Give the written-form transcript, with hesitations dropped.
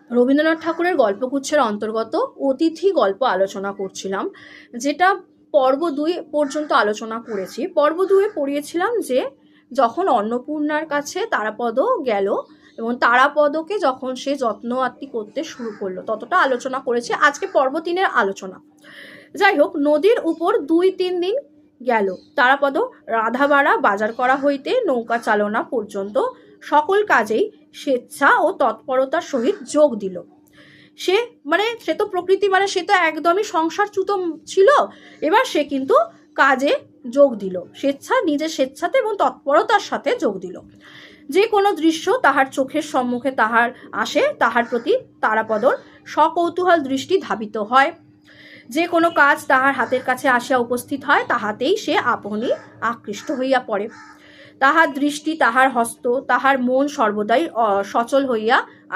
রবীন্দ্রনাথ ঠাকুরের গল্পগুচ্ছের অন্তর্গত অতিথি গল্প আলোচনা করছিলাম, যেটা পর্ব 2 পর্যন্ত আলোচনা করেছি। পর্ব 2-এ পড়িয়েছিলাম যে যখন অন্নপূর্ণার কাছে তারাপদ গেল এবং তারাপদকে যখন সে যত্ন আত্তি করতে শুরু করলো, ততটা আলোচনা করেছে। আজকে পর্ব 3-এর আলোচনা। যাই হোক, নদীর উপর 2-3 দিন গেল। তারাপদ রাধাবাড়া বাজার করা হইতে নৌকা চালনা পর্যন্ত সকল কাজেই স্বেচ্ছা ও তৎপরতার সহিত যোগ দিল। সে তো প্রকৃতি, সে তো একদমই সংসারচ্যুত ছিল। এবার সে কিন্তু কাজে যোগ দিল, নিজের স্বেচ্ছাতে এবং তৎপরতার সাথে যোগ দিল। যে কোনো দৃশ্য তাহার চোখের সম্মুখে তাহার আসে, তাহার প্রতি তারাপদর সকৌতূহল দৃষ্টি ধাবিত হয়। যে কোনো কাজ তাহার হাতের কাছে আসিয়া উপস্থিত হয়, তাহাতেই সে আপনি আকৃষ্ট হইয়া পড়ে। তাহার দৃষ্টি, তাহার হস্ত, তাহার মন সর্বদাই সচল হইয়া